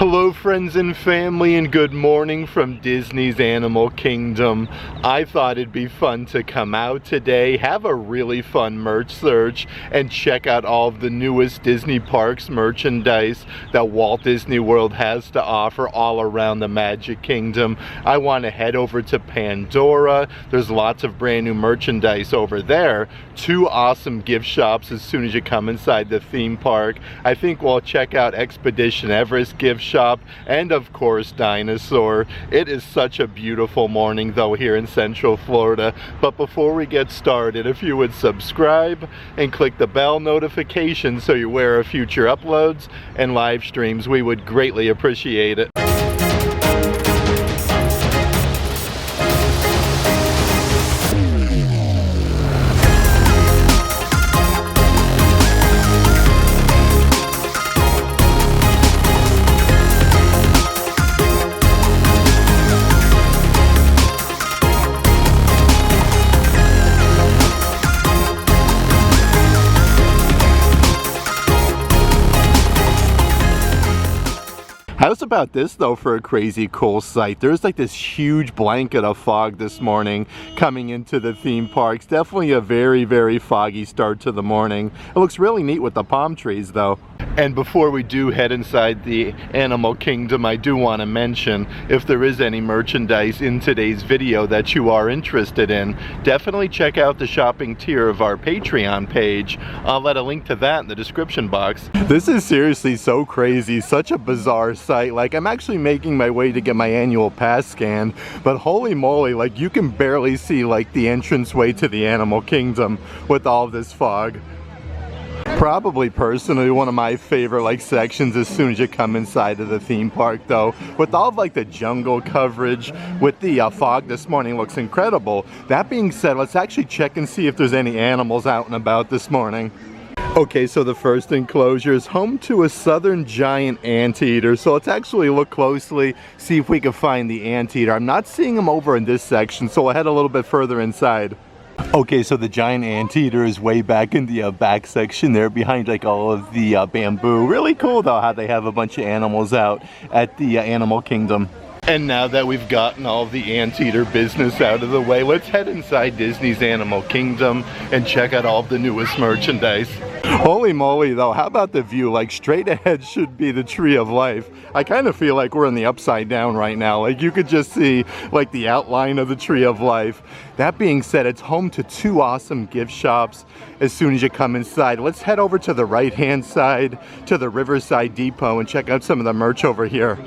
Hello friends and family, and good morning from Disney's Animal Kingdom. I thought it'd be fun to come out today, have a really fun merch search, and check out all of the newest Disney Parks merchandise that Walt Disney World has to offer all around the Magic Kingdom. I want to head over to Pandora. There's lots of brand new merchandise over there. 2 awesome gift shops as soon as you come inside the theme park. I think we'll check out Expedition Everest gift shop, and of course Dinosaur. It is such a beautiful morning though here in Central Florida, but before we get started, if you would subscribe and click the bell notification so you're aware of future uploads and live streams, we would greatly appreciate it. How's about this though for a crazy cool sight? There's like this huge blanket of fog this morning coming into the theme parks. Definitely a very foggy start to the morning. It looks really neat with the palm trees though. And before we do head inside the Animal Kingdom, I do want to mention, if there is any merchandise in today's video that you are interested in, definitely check out the shopping tier of our Patreon page. I'll let a link to that in the description box. This is seriously so crazy, such a bizarre sight. Like, I'm actually making my way to get my annual pass scanned, but holy moly, like you can barely see like the entranceway to the Animal Kingdom with all of this fog. Probably personally one of my favorite like sections as soon as you come inside of the theme park though. With all of like the jungle coverage with the fog this morning, looks incredible. That being said, let's actually check and see if there's any animals out and about this morning. Okay, so the first enclosure is home to a southern giant anteater. So let's actually look closely, see if we can find the anteater. I'm not seeing him over in this section, so we'll head a little bit further inside. Okay, so the giant anteater is way back in the back section there behind like all of the bamboo. Really cool though how they have a bunch of animals out at the Animal Kingdom. And now that we've gotten all of the anteater business out of the way, let's head inside Disney's Animal Kingdom and check out all of the newest merchandise. Holy moly though, how about the view? Like straight ahead should be the Tree of Life. I kind of feel like we're in the upside down right now. Like you could just see like the outline of the Tree of Life. That being said, it's home to 2 awesome gift shops as soon as you come inside. Let's head over to the right hand side to the Riverside Depot and check out some of the merch over here.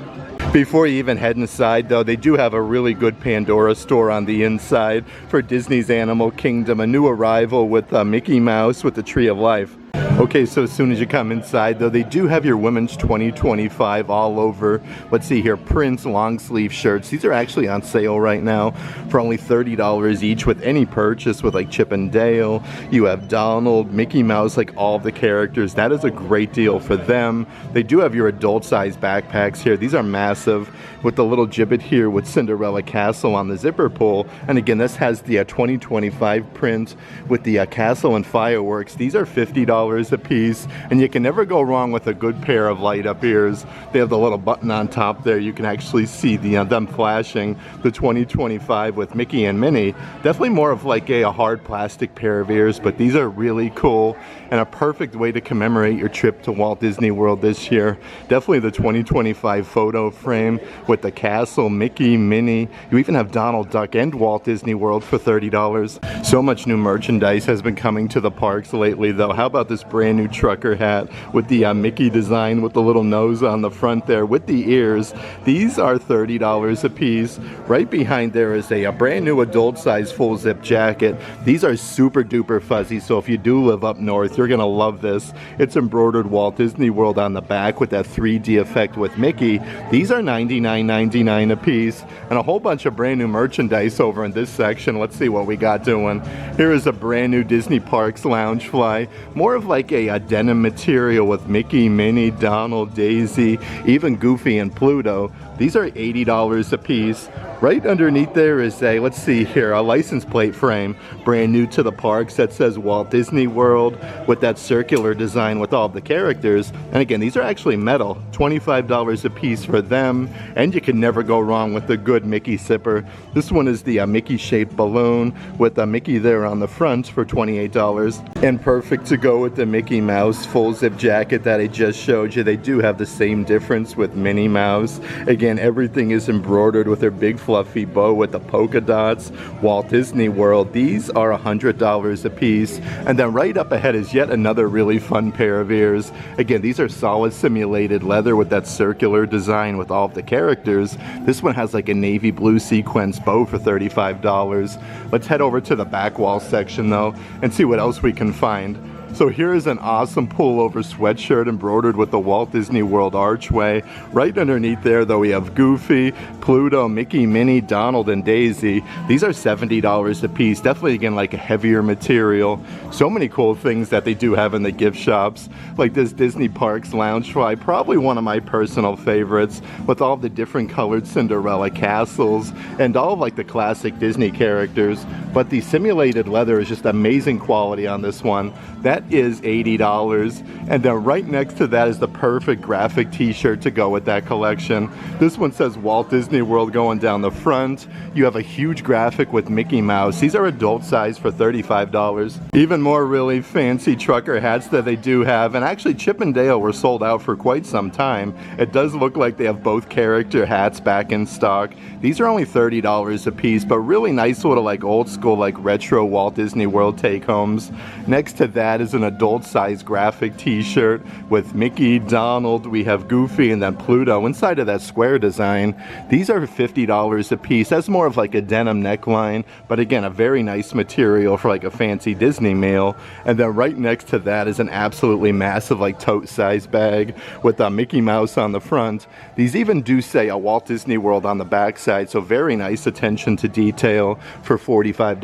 Before you even head inside though, they do have a really good Pandora store on the inside for Disney's Animal Kingdom. A new arrival with Mickey Mouse with the Tree of Life. Okay, so as soon as you come inside though, they do have your women's 2025 all over. Let's see here, Prince long sleeve shirts. These are actually on sale right now for only $30 each with any purchase with like Chip and Dale. You have Donald, Mickey Mouse, like all of the characters. That is a great deal for them. They do have your adult size backpacks here. These are massive with the little gibbet here with Cinderella Castle on the zipper pull. And again, this has the 2025 print with the castle and fireworks. These are $50 a piece, and you can never go wrong with a good pair of light up ears. They have the little button on top there. You can actually see them flashing the 2025 with Mickey and Minnie. Definitely more of like a hard plastic pair of ears, but these are really cool and a perfect way to commemorate your trip to Walt Disney World this year. Definitely the 2025 photo frame with the castle, Mickey, Minnie. You even have Donald Duck and Walt Disney World for $30. So much new merchandise has been coming to the parks lately though. How about this brand new trucker hat with the Mickey design with the little nose on the front there with the ears? These are $30 a piece. Right behind there is a brand new adult size full zip jacket. These are super duper fuzzy, so if you do live up north, you're gonna love this. It's embroidered Walt Disney World on the back with that 3D effect with Mickey. These are $99.99 a piece, and a whole bunch of brand new merchandise over in this section. Let's see what we got doing. Here is a brand new Disney Parks Loungefly, more of like a denim material with Mickey, Minnie, Donald, Daisy, even Goofy and Pluto. These are $80 a piece. Right underneath there is a, let's see here, a license plate frame, brand new to the parks, that says Walt Disney World with that circular design with all the characters. And again, these are actually metal, $25 a piece for them, and you can never go wrong with a good Mickey sipper. This one is the Mickey shaped balloon with a Mickey there on the front for $28, and perfect to go with the Mickey Mouse full zip jacket that I just showed you. They do have the same difference with Minnie Mouse. Again, everything is embroidered with their big fluffy bow with the polka dots. Walt Disney World, these are $100 a piece. And then right up ahead is yet another really fun pair of ears. Again, these are solid simulated leather with that circular design with all of the characters. This one has like a navy blue sequence bow for $35. Let's head over to the back wall section though and see what else we can find. So here is an awesome pullover sweatshirt embroidered with the Walt Disney World archway. Right underneath there though we have Goofy, Pluto, Mickey, Minnie, Donald, and Daisy. These are $70 a piece. Definitely again like a heavier material. So many cool things that they do have in the gift shops. Like this Disney Parks lounge toy, probably one of my personal favorites, with all the different colored Cinderella castles and all of like the classic Disney characters. But the simulated leather is just amazing quality on this one. That is $80, and then right next to that is the perfect graphic t-shirt to go with that collection. This one says Walt Disney World going down the front. You have a huge graphic with Mickey Mouse. These are adult size for $35. Even more really fancy trucker hats that they do have, and actually Chip and Dale were sold out for quite some time. It does look like they have both character hats back in stock. These are only $30 a piece, but really nice little like old school like retro Walt Disney World take homes. Next to that is an adult size graphic t-shirt with Mickey, Donald, we have Goofy, and then Pluto inside of that square design. These are $50 a piece. That's more of like a denim neckline, but again a very nice material for like a fancy Disney meal. And then right next to that is an absolutely massive like tote size bag with a Mickey Mouse on the front. These even do say a Walt Disney World on the back side, so very nice attention to detail for $45.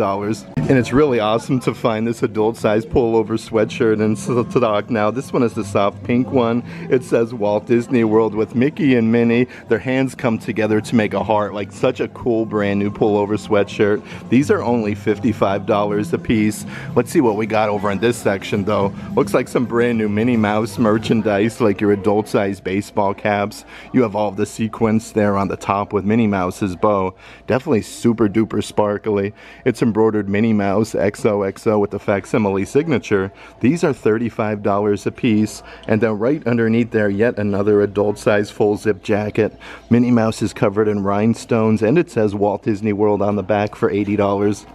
And it's really awesome to find this adult size pullover sweatshirt in stock now. This one is the soft pink one. It says Walt Disney World with Mickey and Minnie. Their hands come together to make a heart. Like such a cool brand new pullover sweatshirt. These are only $55 a piece. Let's see what we got over in this section though. Looks like some brand new Minnie Mouse merchandise, like your adult size baseball caps. You have all of the sequins there on the top with Minnie Mouse's bow. Definitely super duper sparkly. It's embroidered Minnie Mouse XOXO with the facsimile signature. These are $35 a piece, and then right underneath there yet another adult size full zip jacket. Minnie Mouse is covered in rhinestones, and it says Walt Disney World on the back for $80.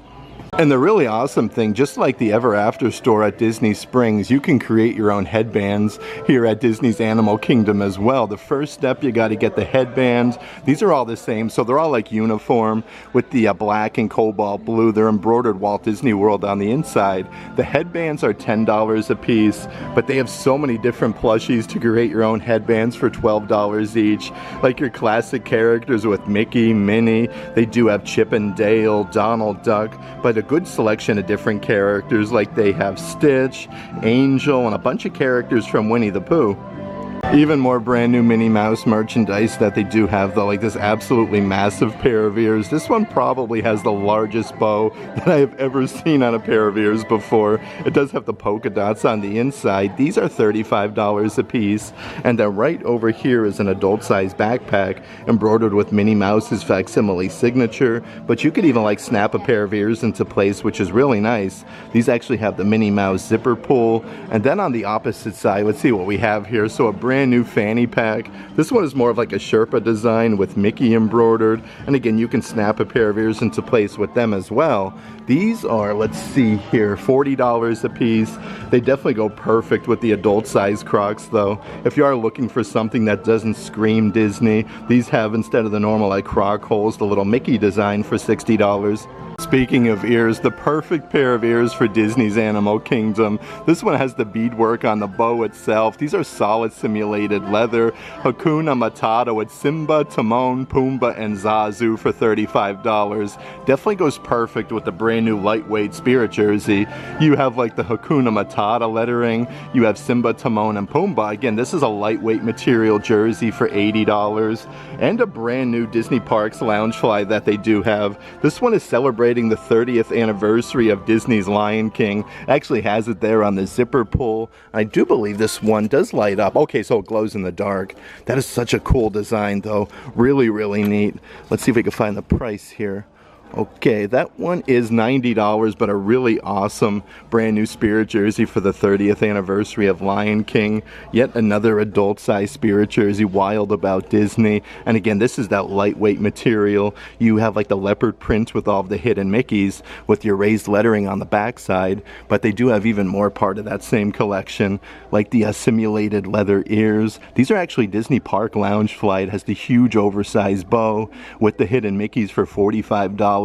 And the really awesome thing, just like the Ever After store at Disney Springs, you can create your own headbands here at Disney's Animal Kingdom as well. The first step, you got to get the headbands. These are all the same, so they're all like uniform with the black and cobalt blue. They're embroidered Walt Disney World on the inside. The headbands are $10 a piece, but they have so many different plushies to create your own headbands for $12 each. Like your classic characters with Mickey, Minnie. They do have Chip and Dale, Donald Duck, but a good selection of different characters, like they have Stitch, Angel, and a bunch of characters from Winnie the Pooh. Even more brand new Minnie Mouse merchandise that they do have though, like this absolutely massive pair of ears. This one probably has the largest bow that I have ever seen on a pair of ears before. It does have the polka dots on the inside. These are $35 a piece. And then right over here is an adult size backpack embroidered with Minnie Mouse's facsimile signature, but you could even like snap a pair of ears into place, which is really nice. These actually have the Minnie Mouse zipper pull. And then on the opposite side, let's see what we have here. So a brand new fanny pack. This one is more of like a Sherpa design with Mickey embroidered, and again you can snap a pair of ears into place with them as well. These are, let's see here, $40 a piece. They definitely go perfect with the adult size Crocs though. If you are looking for something that doesn't scream Disney, these have, instead of the normal like Croc holes, the little Mickey design for $60. Speaking of ears, the perfect pair of ears for Disney's Animal Kingdom. This one has the beadwork on the bow itself. These are solid simulated leather. Hakuna Matata with Simba, Timon, Pumbaa, and Zazu for $35. Definitely goes perfect with the brand new lightweight Spirit jersey. You have like the Hakuna Matata lettering. You have Simba, Timon, and Pumbaa. Again, this is a lightweight material jersey for $80. And a brand new Disney Parks Loungefly that they do have. This one is celebrating the 30th anniversary of Disney's Lion King. Actually has it there on the zipper pull. I do believe this one does light up. Okay, so it glows in the dark. That is such a cool design though. Really, really neat. Let's see if we can find the price here. Okay, that one is $90, but a really awesome brand new Spirit jersey for the 30th anniversary of Lion King. Yet another adult size Spirit jersey, wild about Disney. And again, this is that lightweight material. You have like the leopard print with all of the hidden Mickeys with your raised lettering on the backside, but they do have even more part of that same collection, like the simulated leather ears. These are actually Disney Park Loungefly. It has the huge oversized bow with the hidden Mickeys for $45.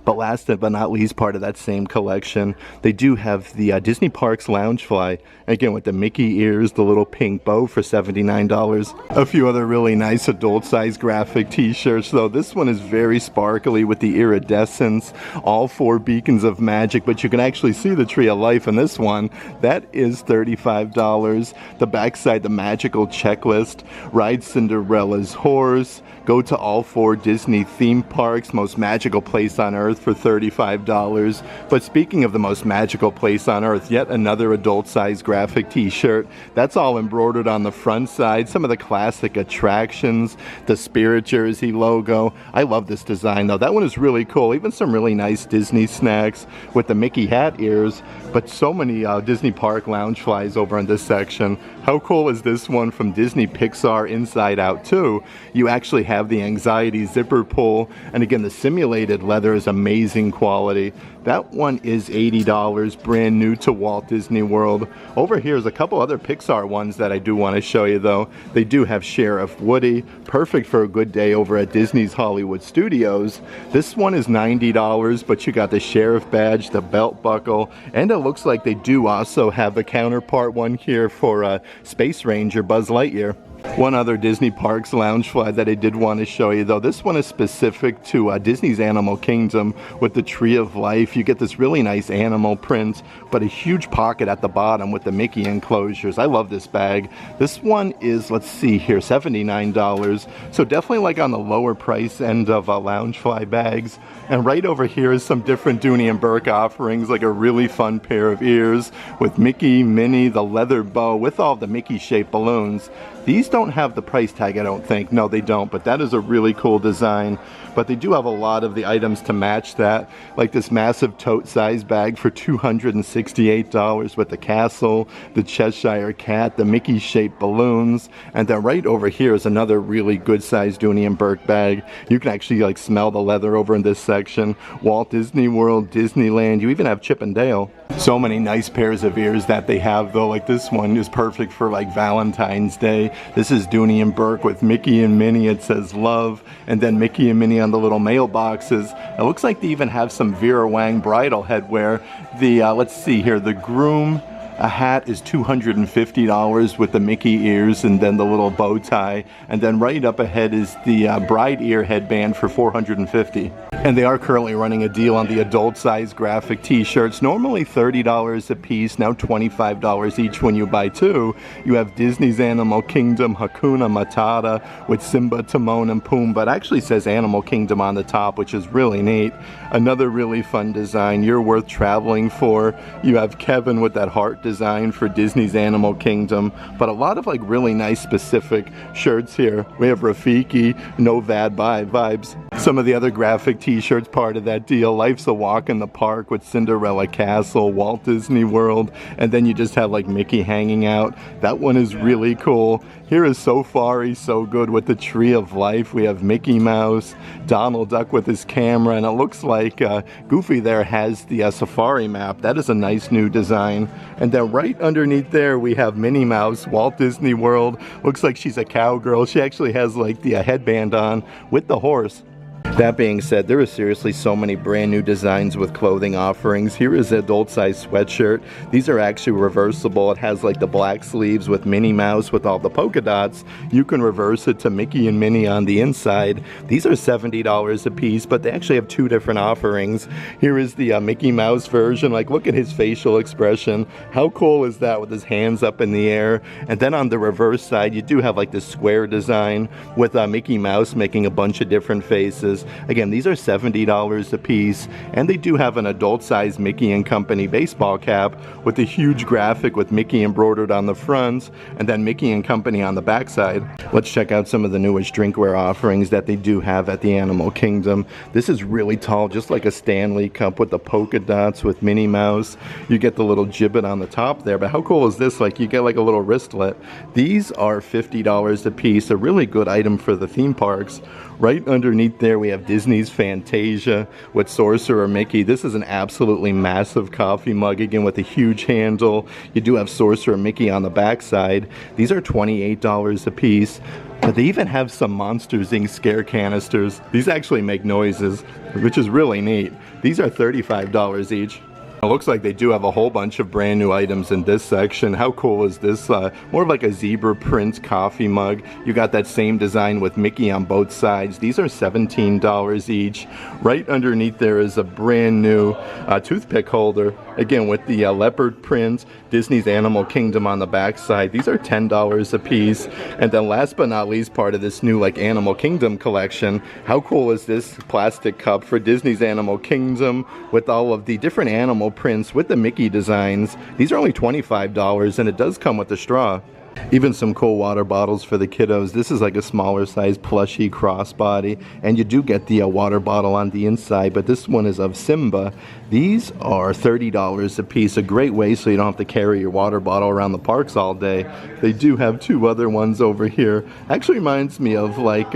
But last but not least, part of that same collection, they do have the Disney Parks Loungefly, again with the Mickey ears, the little pink bow for $79. A few other really nice adult size graphic t-shirts though. This one is very sparkly with the iridescence, all 4 beacons of magic, but you can actually see the Tree of Life in this one. That is $35. The backside, the magical checklist, ride Cinderella's horse, go to all 4 Disney theme parks, most magical place on earth for $35. But speaking of the most magical place on earth, yet another adult size graphic t-shirt. That's all embroidered on the front side. Some of the classic attractions, the Spirit jersey logo. I love this design though. That one is really cool. Even some really nice Disney snacks with the Mickey hat ears. But so many Disney Park Loungeflies over in this section. How cool is this one from Disney Pixar Inside Out 2? You actually have the anxiety zipper pull, and again the simulated leather is amazing quality. That one is $80, brand new to Walt Disney World. Over here is a couple other Pixar ones that I do want to show you though. They do have Sheriff Woody, perfect for a good day over at Disney's Hollywood Studios. This one is $90, but you got the Sheriff badge, the belt buckle, and it looks like they do also have a counterpart one here for Space Ranger Buzz Lightyear. One other Disney Parks Loungefly that I did want to show you though, this one is specific to Disney's Animal Kingdom with the Tree of Life. You get this really nice animal print, but a huge pocket at the bottom with the Mickey enclosures. I love this bag. This one is, let's see here, $79. So definitely like on the lower price end of Loungefly bags. And right over here is some different Dooney and Burke offerings, like a really fun pair of ears with Mickey, Minnie, the leather bow with all the Mickey shaped balloons. These don't have the price tag, I don't think. No, they don't, but that is a really cool design. But they do have a lot of the items to match that, like this massive tote size bag for $268 with the castle, the Cheshire Cat, the Mickey shaped balloons, and then right over here is another really good sized Dooney and Burke bag. You can actually like smell the leather over in this section. Walt Disney World, Disneyland, you even have Chip and Dale. So many nice pairs of ears that they have though, like this one is perfect for like Valentine's Day. This is Dooney and Burke with Mickey and Minnie, it says love, and then Mickey and Minnie on the little mailboxes. It looks like they even have some Vera Wang bridal headwear. The, let's see here, the groom, a hat is $250 with the Mickey ears and then the little bow tie. And then right up ahead is the bride ear headband for $450. And they are currently running a deal on the adult size graphic t-shirts. Normally $30 a piece, now $25 each when you buy 2. You have Disney's Animal Kingdom Hakuna Matata with Simba, Timon, and Pumbaa. It actually says Animal Kingdom on the top, which is really neat. Another really fun design you're worth traveling for. You have Kevin with that heart design for Disney's Animal Kingdom, but a lot of like really nice specific shirts here. We have Rafiki, no bad vibes. Some of the other graphic t-shirts part of that deal. Life's a Walk in the Park with Cinderella Castle, Walt Disney World, and then you just have like Mickey hanging out. That one is really cool. Here is Safari So Good with the Tree of Life. We have Mickey Mouse, Donald Duck with his camera, and it looks like Goofy there has the safari map. That is a nice new design. And then right underneath there we have Minnie Mouse, Walt Disney World. Looks like she's a cowgirl. She actually has like the headband on with the horse. That being said, there are seriously so many brand new designs with clothing offerings. Here is an adult size sweatshirt. These are actually reversible. It has like the black sleeves with Minnie Mouse with all the polka dots. You can reverse it to Mickey and Minnie on the inside. These are $70 a piece, but they actually have two different offerings. Here is the Mickey Mouse version. Like, look at his facial expression. How cool is that with his hands up in the air? And then on the reverse side, you do have like this square design with Mickey Mouse making a bunch of different faces. Again, these are $70 a piece, and they do have an adult-sized Mickey and Company baseball cap with a huge graphic with Mickey embroidered on the front, and then Mickey and Company on the backside. Let's check out some of the newest drinkware offerings that they do have at the Animal Kingdom. This is really tall, just like a Stanley cup with the polka dots with Minnie Mouse. You get the little gibbet on the top there, but how cool is this? Like, you get like a little wristlet. These are $50 a piece, a really good item for the theme parks. Right underneath there, we have Disney's Fantasia with Sorcerer Mickey. This is an absolutely massive coffee mug, again with a huge handle. You do have Sorcerer Mickey on the backside. These are $28 a piece. But they even have some Monsters Inc. scare canisters. These actually make noises, which is really neat. These are $35 each. It looks like they do have a whole bunch of brand new items in this section. How cool is this? More of like a zebra print coffee mug. You got that same design with Mickey on both sides. These are $17 each. Right underneath there is a brand new toothpick holder. Again with the leopard print, Disney's Animal Kingdom on the back side. These are $10 a piece. And then last but not least, part of this new like Animal Kingdom collection. How cool is this plastic cup for Disney's Animal Kingdom with all of the different animal prints with the Mickey designs? These are only $25, and it does come with a straw. Even some cool water bottles for the kiddos. This is like a smaller size plushie crossbody, and you do get the water bottle on the inside, but this one is of Simba. These are $30 a piece, a great way so you don't have to carry your water bottle around the parks all day. They do have two other ones over here. Actually reminds me of like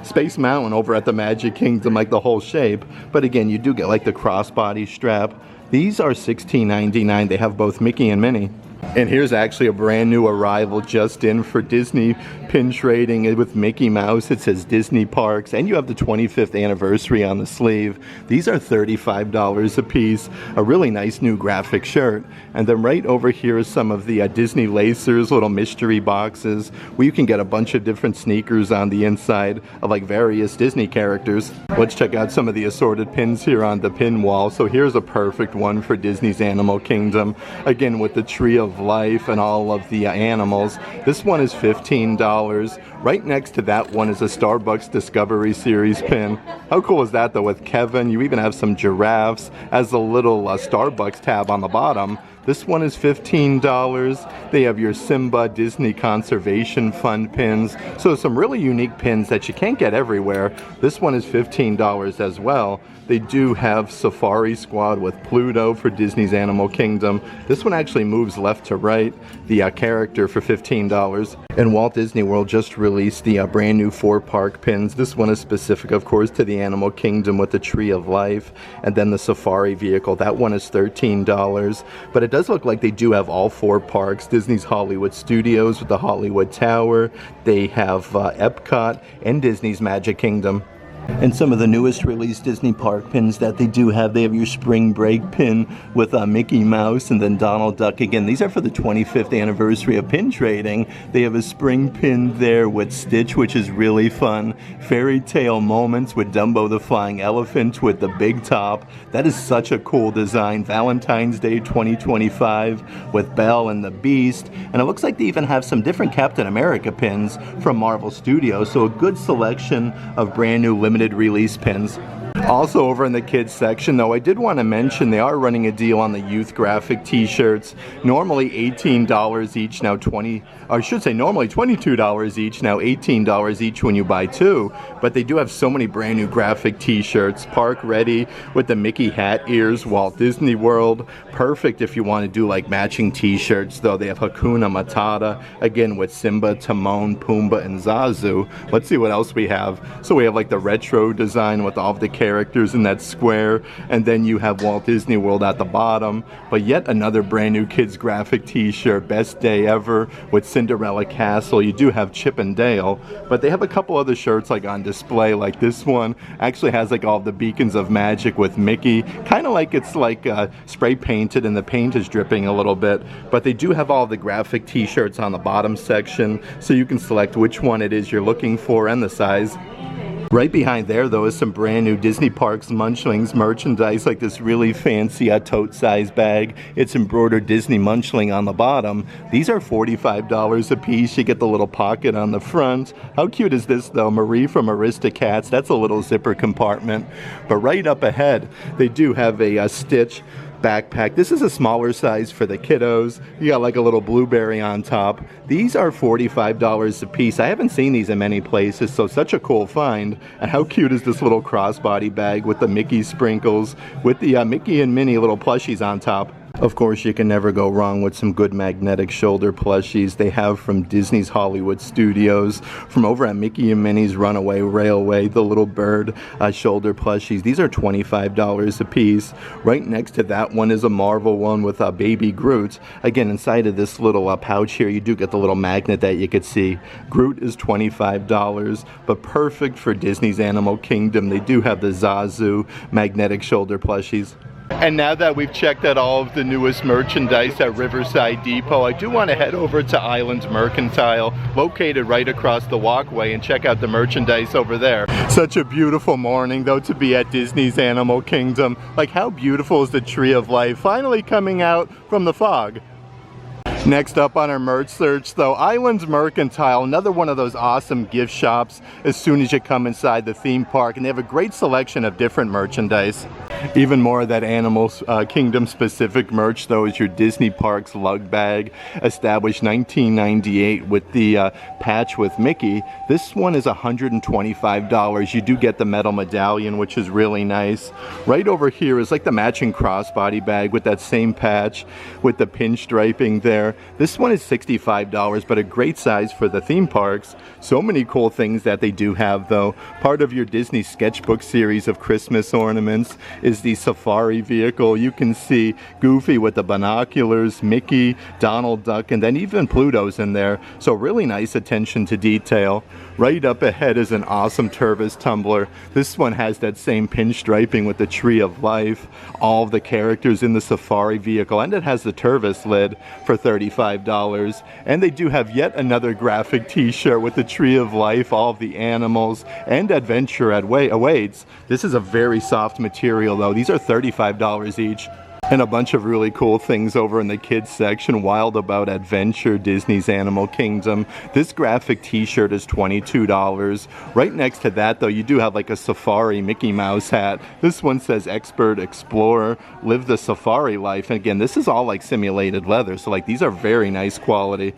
Space Mountain over at the Magic Kingdom, like the whole shape, but again, you do get like the crossbody strap. These are $16.99. They have both Mickey and Minnie. And here's actually a brand new arrival just in for Disney pin trading with Mickey Mouse. It says Disney Parks, and you have the 25th anniversary on the sleeve. These are $35 a piece. A really nice new graphic shirt. And then right over here is some of the Disney Lacers, little mystery boxes, where you can get a bunch of different sneakers on the inside of like various Disney characters. Let's check out some of the assorted pins here on the pin wall. So here's a perfect one for Disney's Animal Kingdom. Again, with the Tree of Life and all of the animals. This one is $15. Right next to that one is a Starbucks Discovery Series pin. How cool is that though with Kevin? You even have some giraffes as a little Starbucks tab on the bottom. This one is $15. They have your Simba Disney Conservation Fund pins. So some really unique pins that you can't get everywhere. This one is $15 as well. They do have Safari Squad with Pluto for Disney's Animal Kingdom. This one actually moves left to right, the character for $15. And Walt Disney World just released the brand new 4-park pins. This one is specific, of course, to the Animal Kingdom with the Tree of Life. And then the Safari vehicle, that one is $13. But it does look like they do have all 4 parks. Disney's Hollywood Studios with the Hollywood Tower. They have Epcot and Disney's Magic Kingdom. And some of the newest released Disney Park pins that they do have, they have your Spring Break pin with Mickey Mouse and then Donald Duck. Again, these are for the 25th anniversary of pin trading. They have a spring pin there with Stitch, which is really fun. Fairy Tale Moments with Dumbo the Flying Elephant with the big top. That is such a cool design. Valentine's Day 2025 with Belle and the Beast. And it looks like they even have some different Captain America pins from Marvel Studios. So a good selection of brand new limited release pins. Also over in the kids section though, I did want to mention they are running a deal on the youth graphic t-shirts. Normally $18 each, now normally $22 each, now $18 each when you buy 2. But they do have so many brand new graphic t-shirts. Park ready with the Mickey hat ears, Walt Disney World. Perfect if you want to do like matching t-shirts though. They have Hakuna Matata, again with Simba, Timon, Pumbaa, and Zazu. Let's see what else we have. So we have like the retro design with all of the characters characters in that square, and then you have Walt Disney World at the bottom. But yet another brand new kids graphic t-shirt, best day ever, with Cinderella Castle. You do have Chip and Dale, but they have a couple other shirts like on display, like this one actually has like all the beacons of magic with Mickey, kind of like it's like spray painted and the paint is dripping a little bit. But they do have all the graphic t-shirts on the bottom section, so you can select which one it is you're looking for and the size. Right behind there, though, is some brand new Disney Parks Munchlings merchandise, like this really fancy tote size bag. It's embroidered Disney Munchling on the bottom. These are $45 a piece. You get the little pocket on the front. How cute is this, though? Marie from Aristocats. That's a little zipper compartment. But right up ahead, they do have a Stitch backpack. This is a smaller size for the kiddos. You got like a little blueberry on top. These are $45 a piece. I haven't seen these in many places, so such a cool find. And how cute is this little crossbody bag with the Mickey sprinkles, with the Mickey and Minnie little plushies on top. Of course, you can never go wrong with some good magnetic shoulder plushies. They have from Disney's Hollywood Studios, from over at Mickey and Minnie's Runaway Railway, the little bird shoulder plushies. These are $25 a piece. Right next to that one is a Marvel one with Baby Groot. Again, inside of this little pouch here, you do get the little magnet that you could see. Groot is $25, but perfect for Disney's Animal Kingdom. They do have the Zazu magnetic shoulder plushies. And now that we've checked out all of the newest merchandise at Riverside Depot, I do want to head over to Islands Mercantile, located right across the walkway, and check out the merchandise over there. Such a beautiful morning, though, to be at Disney's Animal Kingdom. Like, how beautiful is the Tree of Life finally coming out from the fog? Next up on our merch search, though, Islands Mercantile, another one of those awesome gift shops as soon as you come inside the theme park, and they have a great selection of different merchandise. Even more of that Animal Kingdom specific merch, though, is your Disney Parks lug bag, established 1998 with the patch with Mickey. This one is $125. You do get the metal medallion, which is really nice. Right over here is like the matching crossbody bag with that same patch with the pinstriping there. This one is $65, but a great size for the theme parks. So many cool things that they do have, though. Part of your Disney sketchbook series of Christmas ornaments is the safari vehicle. You can see Goofy with the binoculars, Mickey, Donald Duck, and then even Pluto's in there. So really nice attention to detail. Right up ahead is an awesome Tervis tumbler. This one has that same pinstriping with the Tree of Life, all of the characters in the safari vehicle, and it has the Tervis lid for $35. And they do have yet another graphic t-shirt with the Tree of Life, all of the animals, and adventure awaits. This is a very soft material, though. These are $35 each. And a bunch of really cool things over in the kids section. Wild About Adventure, Disney's Animal Kingdom. This graphic t-shirt is $22. Right next to that, though, you do have like a safari Mickey Mouse hat. This one says Expert Explorer, Live the Safari Life. And again, this is all like simulated leather, so like these are very nice quality.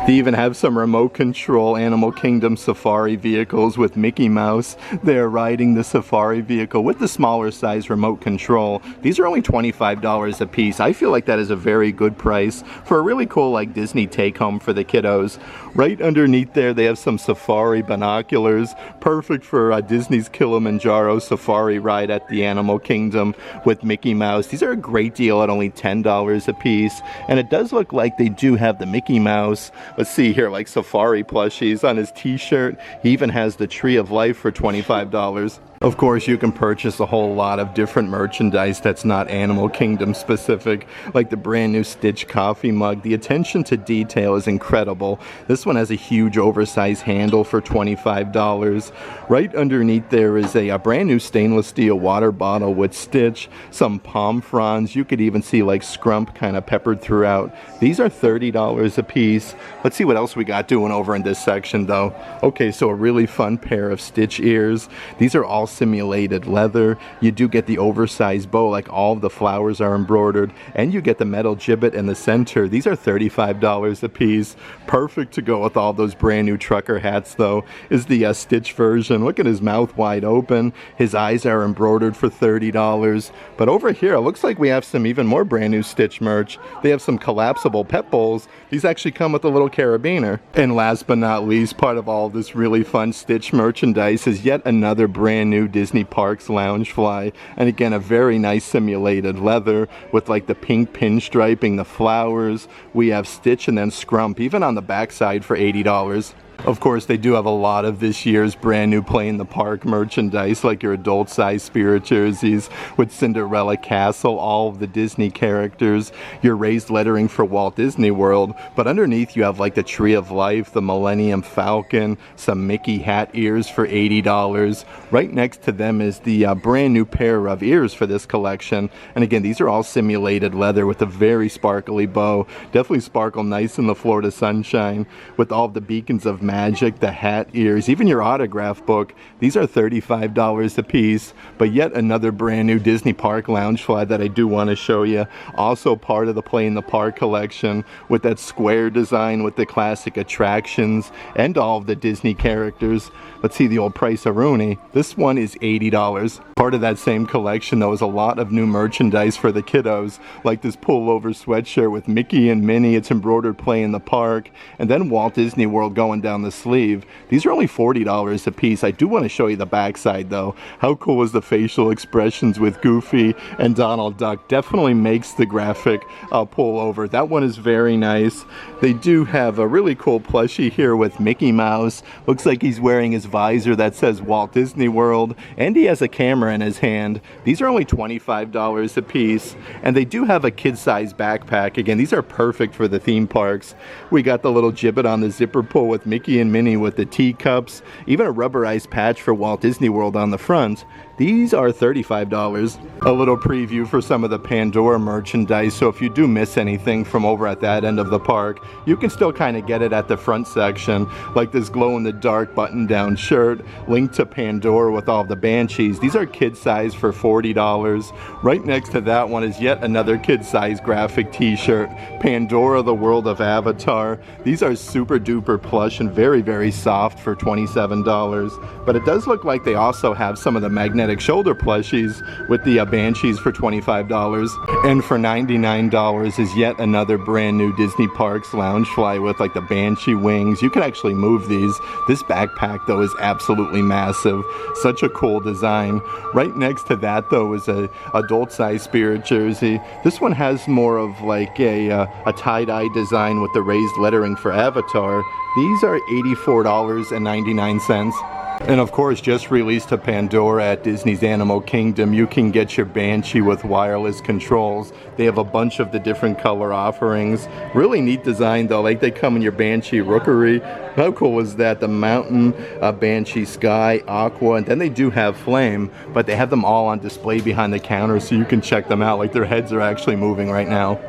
They even have some remote control Animal Kingdom safari vehicles with Mickey Mouse. They're riding the safari vehicle with the smaller size remote control. These are only $25 a piece. I feel like that is a very good price for a really cool like Disney take home for the kiddos. Right underneath there, they have some safari binoculars, perfect for Disney's Kilimanjaro safari ride at the Animal Kingdom with Mickey Mouse. These are a great deal at only $10 a piece. And it does look like they do have the Mickey Mouse, let's see here, like safari plushies on his t-shirt. He even has the Tree of Life for $25. Of course, you can purchase a whole lot of different merchandise that's not Animal Kingdom specific, like the brand new Stitch coffee mug. The attention to detail is incredible. This one has a huge oversized handle for $25. Right underneath there is a brand new stainless steel water bottle with Stitch, some palm fronds. You could even see like Scrump kind of peppered throughout. These are $30 a piece. Let's see what else we got doing over in this section, though. Okay, so a really fun pair of Stitch ears. These are all simulated leather. You do get the oversized bow, like all of the flowers are embroidered, and you get the metal gibbet in the center. These are $35 a piece. Perfect to go with all those brand new trucker hats, though, is the Stitch version. Look at his mouth wide open. His eyes are embroidered for $30. But over here, it looks like we have some even more brand new Stitch merch. They have some collapsible pet bowls. These actually come with a little carabiner. And last but not least, part of all this really fun Stitch merchandise is yet another brand new new Disney Parks Loungefly. And again, a very nice simulated leather with like the pink pinstriping, the flowers. We have Stitch and then Scrump, even on the backside for $80. Of course, they do have a lot of this year's brand new Play in the Park merchandise, like your adult size Spirit jerseys with Cinderella Castle, all of the Disney characters, your raised lettering for Walt Disney World. But underneath you have like the Tree of Life, the Millennium Falcon, some Mickey hat ears for $80. Right next to them is the brand new pair of ears for this collection. And again, these are all simulated leather with a very sparkly bow. Definitely sparkle nice in the Florida sunshine with all of the beacons of magic, the hat ears, even your autograph book. These are $35 a piece. But yet another brand new Disney Park Loungefly that I do want to show you. Also part of the Play in the Park collection with that square design with the classic attractions and all of the Disney characters. Let's see the old price of Rooney. This one is $80. Part of that same collection though is a lot of new merchandise for the kiddos, like this pullover sweatshirt with Mickey and Minnie. It's embroidered Play in the Park, and then Walt Disney World going down the sleeve. These are only $40 a piece. I do want to show you the backside though. How cool is the facial expressions with Goofy and Donald Duck? Definitely makes the graphic pullover. That one is very nice. They do have a really cool plushie here with Mickey Mouse. Looks like he's wearing his visor that says Walt Disney World, and he has a camera in his hand. These are only $25 a piece, and they do have a kid-sized backpack. Again, these are perfect for the theme parks. We got the little gibbet on the zipper pull with Mickey and Minnie with the teacups, even a rubberized patch for Walt Disney World on the front. These are $35. A little preview for some of the Pandora merchandise, so if you do miss anything from over at that end of the park, you can still kind of get it at the front section, like this glow-in-the-dark button-down shirt linked to Pandora with all of the Banshees. These are kid-size for $40. Right next to that one is yet another kid-size graphic t-shirt, Pandora, the World of Avatar. These are super-duper plush and very, very soft for $27. But it does look like they also have some of the magnetic shoulder plushies with the Banshees for $25. And for $99 is yet another brand new Disney Parks Loungefly with like the Banshee wings. You can actually move these. This backpack though is absolutely massive. Such a cool design. Right next to that though is a adult size Spirit jersey. This one has more of like a tie-dye design with the raised lettering for Avatar. These are $84.99. And of course, just released to Pandora at Disney's Animal Kingdom, you can get your Banshee with wireless controls. They have a bunch of the different color offerings. Really neat design though, like they come in your Banshee Rookery. How cool was that? The Mountain, Banshee Sky, Aqua, and then they do have Flame, but they have them all on display behind the counter so you can check them out, like their heads are actually moving right now.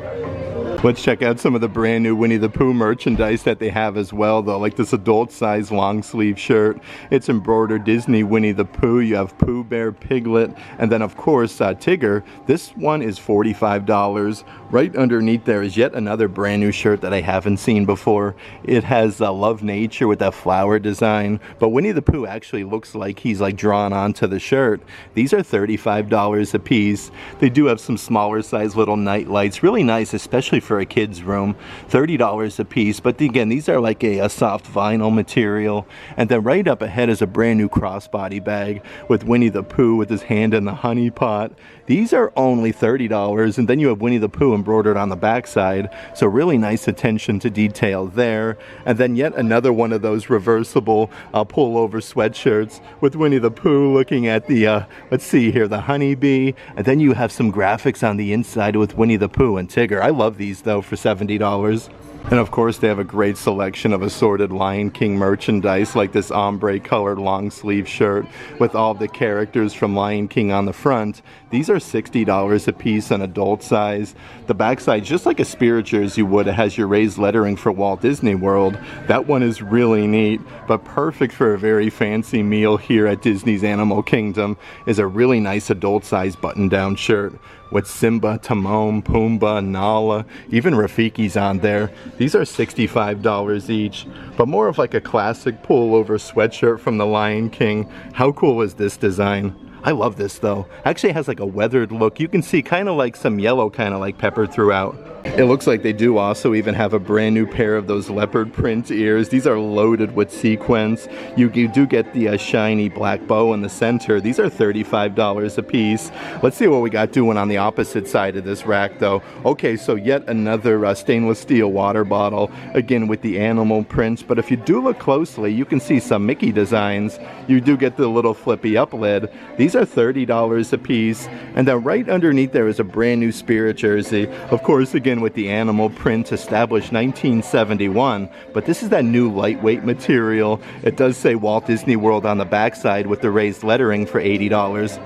Let's check out some of the brand new Winnie the Pooh merchandise that they have as well though, like this adult size long sleeve shirt. It's embroidered Disney Winnie the Pooh. You have Pooh Bear, Piglet, and then of course Tigger. This one is $45. Right underneath there is yet another brand new shirt that I haven't seen before. It has Love Nature with that flower design, but Winnie the Pooh actually looks like he's like drawn onto the shirt. These are $35 a piece. They do have some smaller size little night lights, really nice, especially for a kid's room. $30 a piece, but again, these are like a soft vinyl material. And then right up ahead is a brand new crossbody bag with Winnie the Pooh with his hand in the honey pot. These are only $30, and then you have Winnie the Pooh embroidered on the backside, so really nice attention to detail there. And then yet another one of those reversible pullover sweatshirts with Winnie the Pooh looking at the, let's see here, the honeybee. And then you have some graphics on the inside with Winnie the Pooh and Tigger. I love these though for $70. And of course they have a great selection of assorted Lion King merchandise, like this ombre colored long sleeve shirt with all the characters from Lion King on the front. These are $60 a piece in adult size. The backside, just like a Spirit jersey would, it has your raised lettering for Walt Disney World. That one is really neat, but perfect for a very fancy meal here at Disney's Animal Kingdom is a really nice adult size button down shirt with Simba, Timon, Pumbaa, Nala, even Rafiki's on there. These are $65 each, but more of like a classic pullover sweatshirt from the Lion King. How cool is this design? I love this though. Actually has like a weathered look. You can see kind of like some yellow kind of like peppered throughout. It looks like they do also even have a brand new pair of those leopard print ears. These are loaded with sequins. You do get the shiny black bow in the center. These are $35 a piece. Let's see what we got doing on the opposite side of this rack though. Okay, so yet another stainless steel water bottle, again with the animal prints. But if you do look closely, you can see some Mickey designs. You do get the little flippy up lid. These are $30 a piece. And then right underneath there is a brand new Spirit jersey. Of course, again with the animal print, established 1971, but this is that new lightweight material. It does say Walt Disney World on the backside with the raised lettering for $80.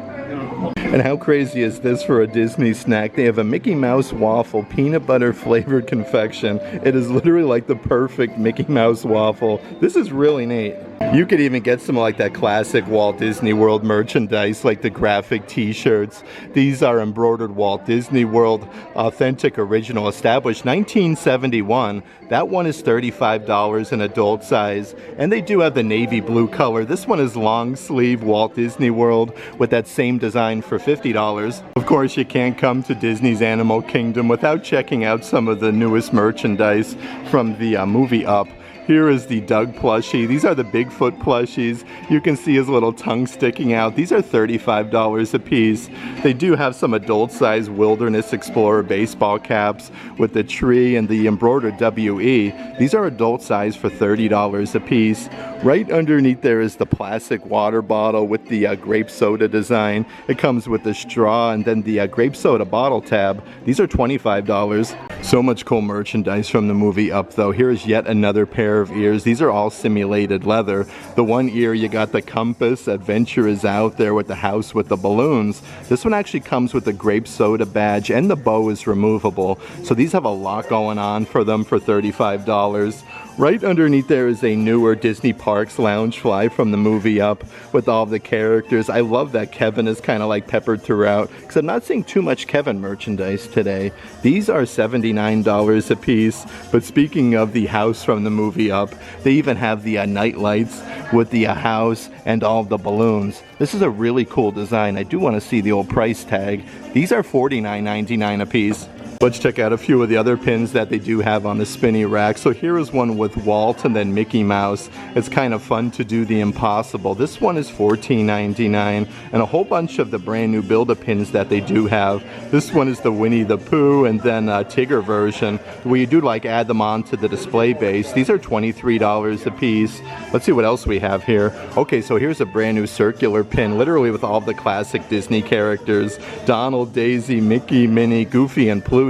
And how crazy is this for a Disney snack? They have a Mickey Mouse waffle peanut butter flavored confection. It is literally like the perfect Mickey Mouse waffle. This is really neat. You could even get some like that classic Walt Disney World merchandise, like the graphic t-shirts. These are embroidered Walt Disney World, authentic, original, established 1971. That one is $35 in adult size. And they do have the navy blue color. This one is long sleeve Walt Disney World with that same design for $50. Of course, you can't come to Disney's Animal Kingdom without checking out some of the newest merchandise from the movie Up. Here is the Doug plushie. These are the Bigfoot plushies. You can see his little tongue sticking out. These are $35 a piece. They do have some adult-sized Wilderness Explorer baseball caps with the tree and the embroidered WE. These are adult-sized for $30 a piece. Right underneath there is the plastic water bottle with the grape soda design. It comes with the straw and then the grape soda bottle tab. These are $25. So much cool merchandise from the movie Up though. Here is yet another pair of ears. These are all simulated leather. The one ear, you got the compass, adventure is out there with the house with the balloons. This one actually comes with the grape soda badge and the bow is removable. So these have a lot going on for them for $35. Right underneath there is a newer Disney Parks Loungefly from the movie Up with all the characters. I love that Kevin is kind of like peppered throughout because I'm not seeing too much Kevin merchandise today. These are $79 a piece. But speaking of the house from the movie Up, they even have the night lights with the house and all of the balloons. This is a really cool design. I do want to see the old price tag. These are $49.99 a piece. Let's check out a few of the other pins that they do have on the spinny rack. So here is one with Walt and then Mickey Mouse. It's kind of fun to do the impossible. This one is $14.99 and a whole bunch of the brand new Build-A-Pins that they do have. This one is the Winnie the Pooh and then Tigger version where you do like add them on to the display base. These are $23 a piece. Let's see what else we have here. Okay, so here's a brand new circular pin, literally with all of the classic Disney characters. Donald, Daisy, Mickey, Minnie, Goofy, and Pluto.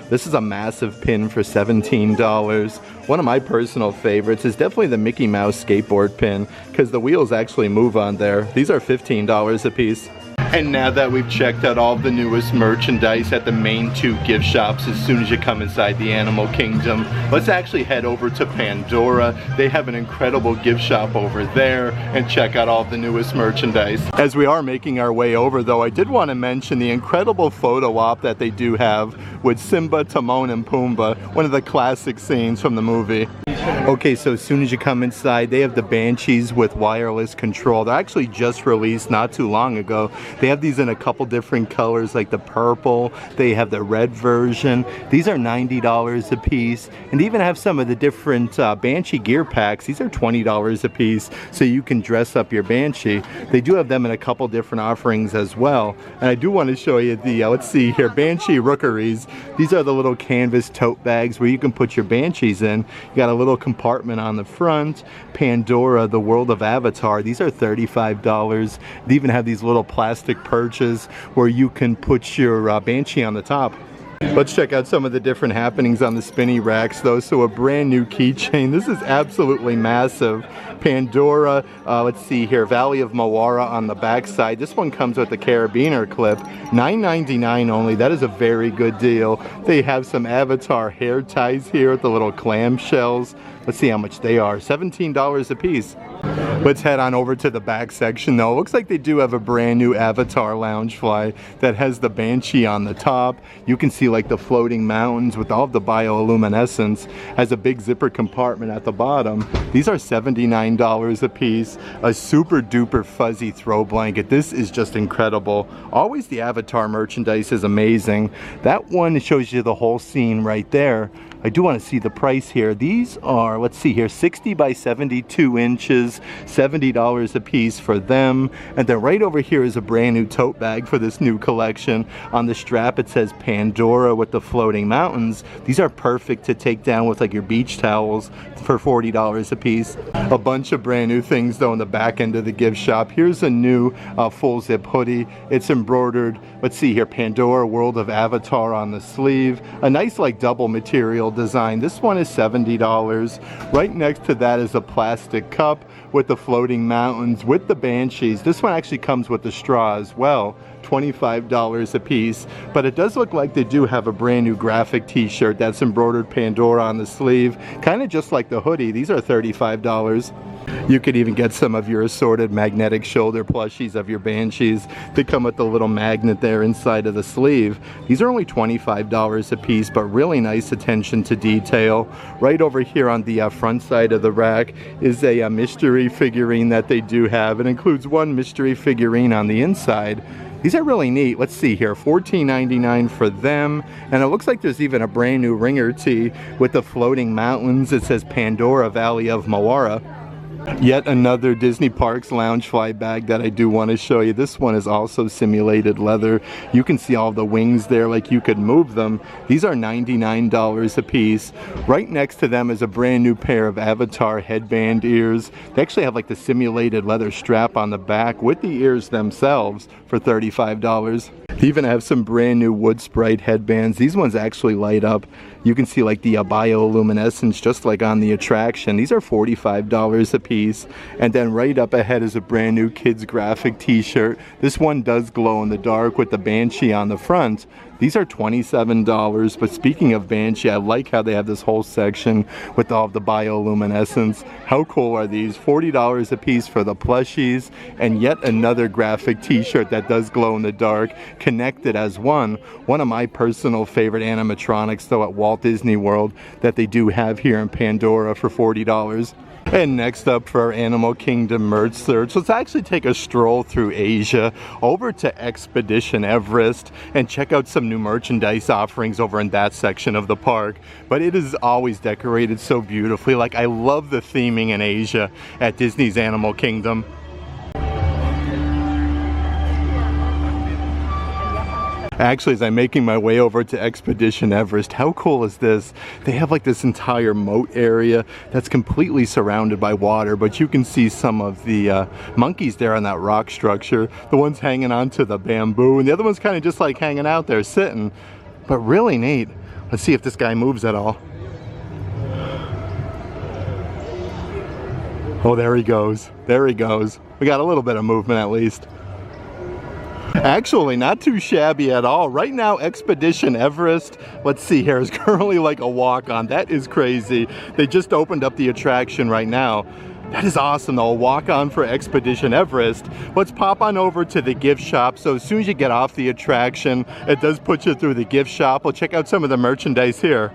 This is a massive pin for $17. One of my personal favorites is definitely the Mickey Mouse skateboard pin because the wheels actually move on there. These are $15 a piece. And now that we've checked out all the newest merchandise at the main two gift shops as soon as you come inside the Animal Kingdom, let's actually head over to Pandora. They have an incredible gift shop over there and check out all the newest merchandise. As we are making our way over though, I did want to mention the incredible photo op that they do have with Simba, Timon, and Pumbaa, one of the classic scenes from the movie. Okay, so as soon as you come inside, they have the Banshees with wireless control. They're actually just released not too long ago. They have these in a couple different colors like the purple, they have the red version. These are $90 a piece, and they even have some of the different Banshee gear packs. These are $20 a piece, so you can dress up your Banshee. They do have them in a couple different offerings as well. And I do want to show you the, let's see here, Banshee Rookeries. These are the little canvas tote bags where you can put your Banshees in. You got a little compartment on the front. Pandora, the World of Avatar. These are $35. They even have these little plastic perches where you can put your Banshee on the top. Let's check out some of the different happenings on the spinny racks though. So a brand new keychain. This is absolutely massive. Pandora, let's see here, Valley of Moara on the back side. This one comes with the carabiner clip, $9.99 only. That is a very good deal. They have some Avatar hair ties here with the little clam shells. Let's see how much they are. $17 a piece. Let's head on over to the back section though. It looks like they do have a brand new Avatar Loungefly that has the Banshee on the top. You can see like the floating mountains with all of the bioluminescence. Has a big zipper compartment at the bottom. These are $79 a piece. A super duper fuzzy throw blanket. This is just incredible. Always the Avatar merchandise is amazing. That one shows you the whole scene right there. I do want to see the price here. These are, let's see here, 60 by 72 inches, $70 a piece for them. And then right over here is a brand new tote bag for this new collection. On the strap it says Pandora with the floating mountains. These are perfect to take down with like your beach towels for $40 a piece. A bunch of brand new things though in the back end of the gift shop. Here's a new full zip hoodie. It's embroidered, let's see here, Pandora World of Avatar on the sleeve. A nice like double material design. This one is $70. Right next to that is a plastic cup with the floating mountains with the Banshees. This one actually comes with the straw as well. $25 a piece, but it does look like they do have a brand new graphic t-shirt that's embroidered Pandora on the sleeve, kind of just like the hoodie. These are $35. You could even get some of your assorted magnetic shoulder plushies of your Banshees. They come with the little magnet there inside of the sleeve. These are only $25 a piece, but really nice attention to detail. Right over here on the front side of the rack is a mystery figurine that they do have. It includes one mystery figurine on the inside. These are really neat. Let's see here, $14.99 for them. And it looks like there's even a brand new ringer tee with the floating mountains. It says Pandora Valley of Moara. Yet another Disney Parks Loungefly bag that I do want to show you. This one is also simulated leather. You can see all the wings there, like you could move them. These are $99 a piece. Right next to them is a brand new pair of Avatar headband ears. They actually have like the simulated leather strap on the back with the ears themselves for $35. They even have some brand new wood sprite headbands. These ones actually light up. You can see like the bioluminescence just like on the attraction. These are $45 a piece. And then right up ahead is a brand new kids graphic t-shirt. This one does glow in the dark with the Banshee on the front. These are $27, but speaking of Banshee, I like how they have this whole section with all of the bioluminescence. How cool are these? $40 a piece for the plushies, and yet another graphic t-shirt that does glow in the dark, connected as one. One of my personal favorite animatronics though at Walt Disney World that they do have here in Pandora for $40. And next up for our Animal Kingdom merch search, let's actually take a stroll through Asia over to Expedition Everest and check out some new merchandise offerings over in that section of the park. But it is always decorated so beautifully. Like, I love the theming in Asia at Disney's Animal Kingdom. Actually, as I'm making my way over to Expedition Everest, how cool is this? They have like this entire moat area that's completely surrounded by water, but you can see some of the monkeys there on that rock structure. The one's hanging onto the bamboo, and the other one's kind of just like hanging out there, sitting. But really neat. Let's see if this guy moves at all. Oh, there he goes. There he goes. We got a little bit of movement at least. Actually, not too shabby at all. Right now, Expedition Everest, let's see here, is currently like a walk-on. That is crazy. They just opened up the attraction right now. That is awesome though, a walk-on for Expedition Everest. Let's pop on over to the gift shop. So as soon as you get off the attraction, it does put you through the gift shop. We'll check out some of the merchandise here.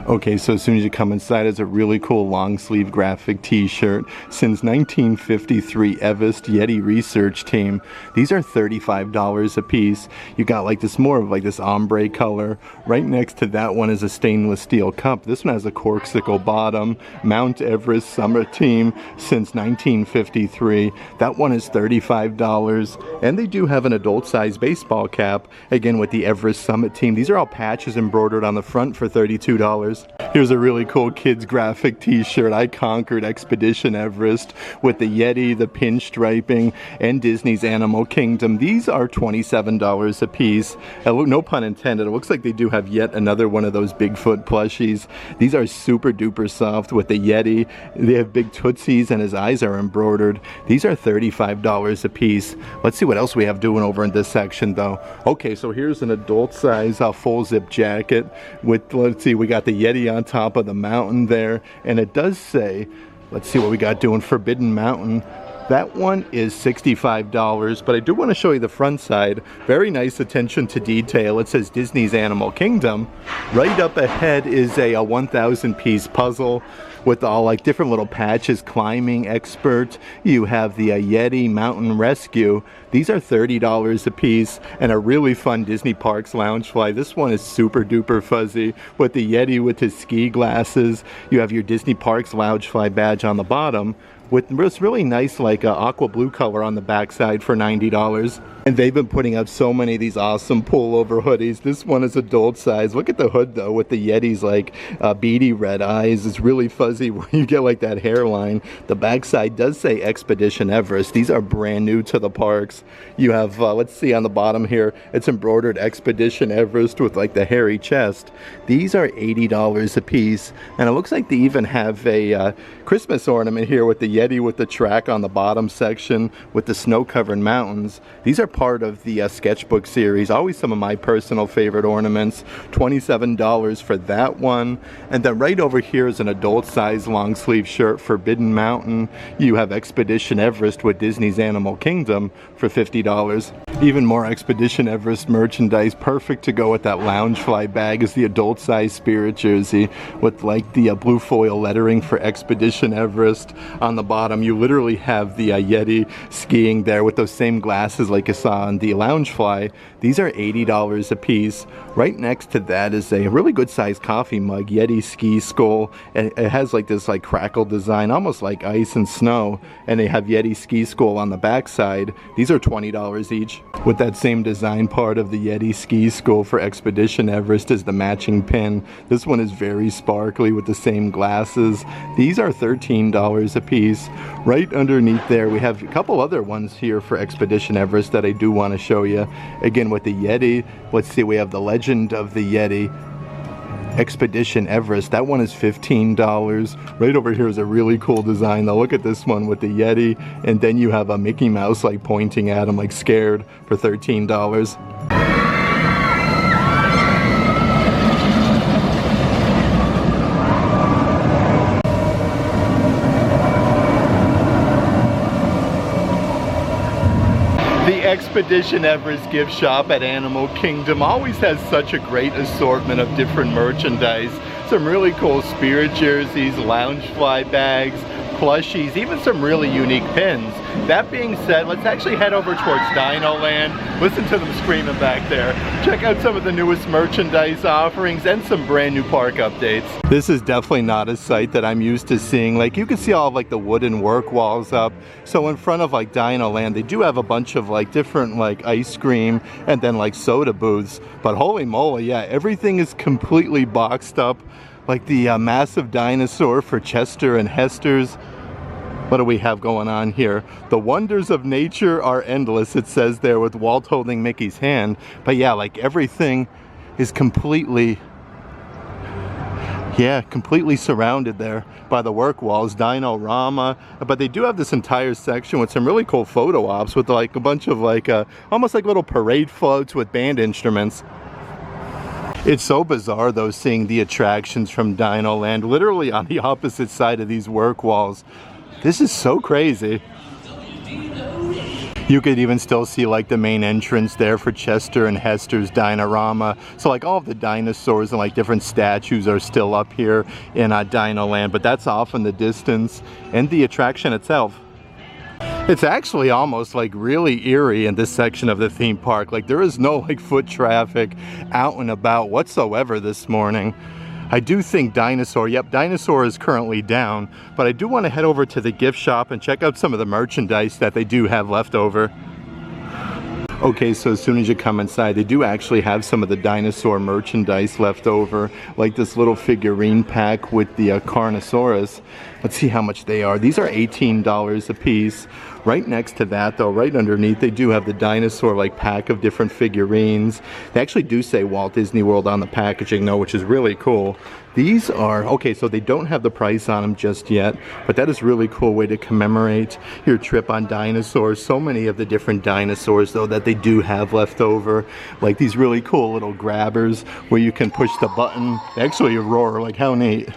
Okay, so as soon as you come inside, it's a really cool long sleeve graphic t-shirt. Since 1953, Everest Yeti Research Team. These are $35 a piece. You got like this more of like this ombre color. Right next to that one is a stainless steel cup. This one has a corksicle bottom. Mount Everest Summit Team since 1953. That one is $35. And they do have an adult size baseball cap, again with the Everest Summit Team. These are all patches embroidered on the front for $32. Here's a really cool kids graphic t-shirt. I conquered Expedition Everest with the Yeti, the pinstriping, and Disney's Animal Kingdom. These are $27 a piece. No pun intended. It looks like they do have yet another one of those Bigfoot plushies. These are super duper soft with the Yeti. They have big tootsies and his eyes are embroidered. These are $35 a piece. Let's see what else we have doing over in this section though. Okay, so here's an adult size full zip jacket with, let's see, we got the Yeti on top of the mountain there. And it does say, let's see what we got doing, Forbidden Mountain. That one is $65, but I do want to show you the front side. Very nice attention to detail. It says Disney's Animal Kingdom. Right up ahead is a 1,000 piece puzzle with all like different little patches. Climbing expert. You have the Yeti Mountain Rescue. These are $30 a piece, and a really fun Disney Parks Loungefly. This one is super duper fuzzy with the Yeti with his ski glasses. You have your Disney Parks Loungefly badge on the bottom, with this really nice like aqua blue color on the backside for $90. And they've been putting up so many of these awesome pullover hoodies. This one is adult size. Look at the hood though with the Yeti's like beady red eyes. It's really fuzzy where you get like that hairline. The backside does say Expedition Everest. These are brand new to the parks. You have, let's see on the bottom here, it's embroidered Expedition Everest with like the hairy chest. These are $80 a piece. And it looks like they even have a Christmas ornament here with the Yeti with the track on the bottom section with the snow-covered mountains. These are part of the sketchbook series. Always some of my personal favorite ornaments. $27 for that one. And then right over here is an adult size long sleeve shirt, Forbidden Mountain. You have Expedition Everest with Disney's Animal Kingdom for $50. Even more Expedition Everest merchandise. Perfect to go with that Loungefly bag is the adult size Spirit jersey with like the blue foil lettering for Expedition Everest. On the bottom you literally have the Yeti skiing there with those same glasses like you saw on the Loungefly. These are $80 a piece. Right next to that is a really good sized coffee mug, Yeti Ski Skull, and it has like this like crackle design, almost like ice and snow, and they have Yeti Ski Skull on the back side. These are $20 each. With that same design part of the Yeti Ski Skull for Expedition Everest is the matching pin. This one is very sparkly with the same glasses. These are $13 a piece. Right underneath there we have a couple other ones here for Expedition Everest that I do want to show you. Again with the Yeti, let's see, we have the Legend of the Yeti Expedition Everest. That one is $15. Right over here is a really cool design though. Look at this one with the Yeti, and then you have a Mickey Mouse like pointing at him like scared for $13. Expedition Everest gift shop at Animal Kingdom always has such a great assortment of different merchandise. Some really cool Spirit jerseys, Loungefly bags, plushies, even some really unique pins. That being said, let's actually head over towards Dino Land. Listen to them screaming back there. Check out some of the newest merchandise offerings and some brand new park updates. This is definitely not a sight that I'm used to seeing. Like you can see all of like the wooden work walls up. So in front of like Dino Land, they do have a bunch of like different like ice cream and then like soda booths. But holy moly, yeah, everything is completely boxed up. Like the massive dinosaur for Chester and Hester's. What do we have going on here? The wonders of nature are endless, it says there, with Walt holding Mickey's hand. But yeah, like everything is completely surrounded there by the work walls, Dino-Rama. But they do have this entire section with some really cool photo ops with like a bunch of like almost like little parade floats with band instruments. It's so bizarre though seeing the attractions from Dino Land literally on the opposite side of these work walls. This is so crazy. You could even still see like the main entrance there for Chester and Hester's Dino-Rama. So like all of the dinosaurs and like different statues are still up here in Dino Land, but that's off in the distance. And the attraction itself, it's actually almost like really eerie in this section of the theme park. Like there is no like foot traffic out and about whatsoever this morning. I do think Dinosaur is currently down, but I do want to head over to the gift shop and check out some of the merchandise that they do have left over. Okay, so as soon as you come inside, they do actually have some of the dinosaur merchandise left over, like this little figurine pack with the Carnosaurus. Let's see how much they are. These are $18 a piece. Right next to that though, right underneath, they do have the dinosaur like pack of different figurines. They actually do say Walt Disney World on the packaging though, which is really cool. These are, okay, so they don't have the price on them just yet, but that is a really cool way to commemorate your trip on dinosaurs. So many of the different dinosaurs though that they do have left over, like these really cool little grabbers where you can push the button. They actually roar, like how neat.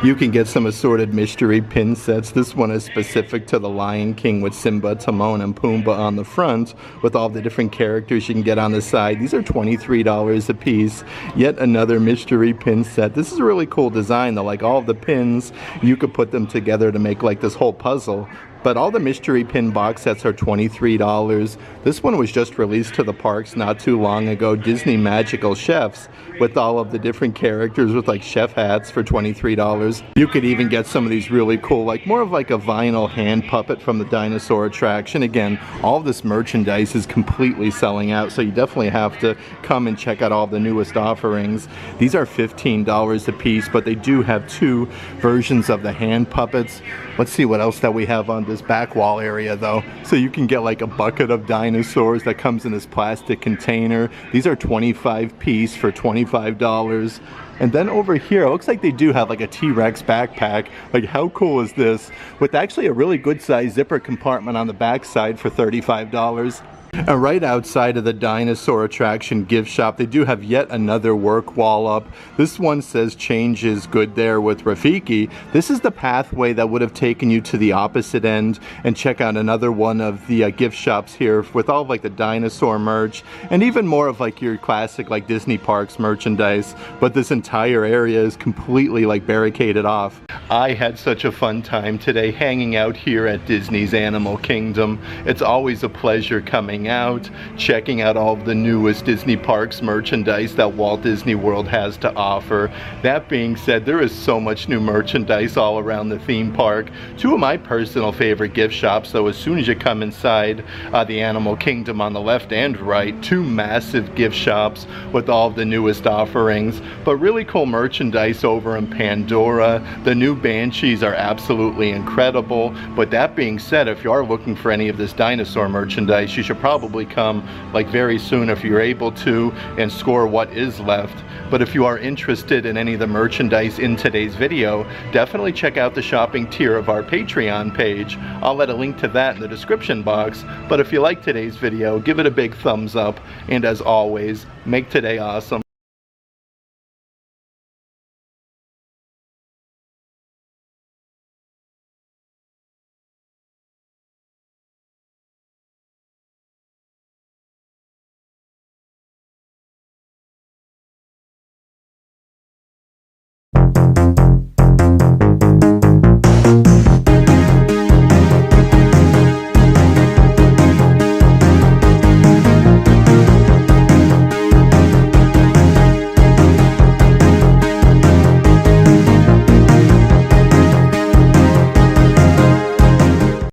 You can get some assorted mystery pin sets. This one is specific to the Lion King with Simba, Timon, and Pumbaa on the front with all the different characters you can get on the side. These are $23 a piece. Yet another mystery pin set. This is a really cool design though, like all of the pins, you could put them together to make like this whole puzzle. But all the mystery pin box sets are $23. This one was just released to the parks not too long ago. Disney Magical Chefs with all of the different characters with like chef hats for $23. You could even get some of these really cool, like more of like a vinyl hand puppet from the dinosaur attraction. Again, all of this merchandise is completely selling out, so you definitely have to come and check out all the newest offerings. These are $15 a piece, but they do have two versions of the hand puppets. Let's see what else that we have on this back wall area though. So you can get like a bucket of dinosaurs that comes in this plastic container. These are 25 piece for $25. And then over here, it looks like they do have like a T-Rex backpack. Like how cool is this? With actually a really good size zipper compartment on the back side for $35. And right outside of the dinosaur attraction gift shop, they do have yet another work wall up. This one says change is good there with Rafiki. This is the pathway that would have taken you to the opposite end, and check out another one of the gift shops here with all of like the dinosaur merch and even more of like your classic like Disney parks merchandise. But this entire area is completely like barricaded off. I had such a fun time today hanging out here at Disney's Animal Kingdom. It's always a pleasure coming out, checking out all of the newest Disney parks merchandise that Walt Disney World has to offer. That being said, there is so much new merchandise all around the theme park. Two of my personal favorite gift shops, though, as soon as you come inside the Animal Kingdom on the left and right, two massive gift shops with all of the newest offerings, but really cool merchandise over in Pandora. The new Banshees are absolutely incredible, but that being said, if you are looking for any of this dinosaur merchandise, you should probably come like very soon if you're able to and score what is left. But if you are interested in any of the merchandise in today's video, definitely check out the shopping tier of our Patreon page. I'll let a link to that in the description box. But if you like today's video, give it a big thumbs up, and as always, make today awesome.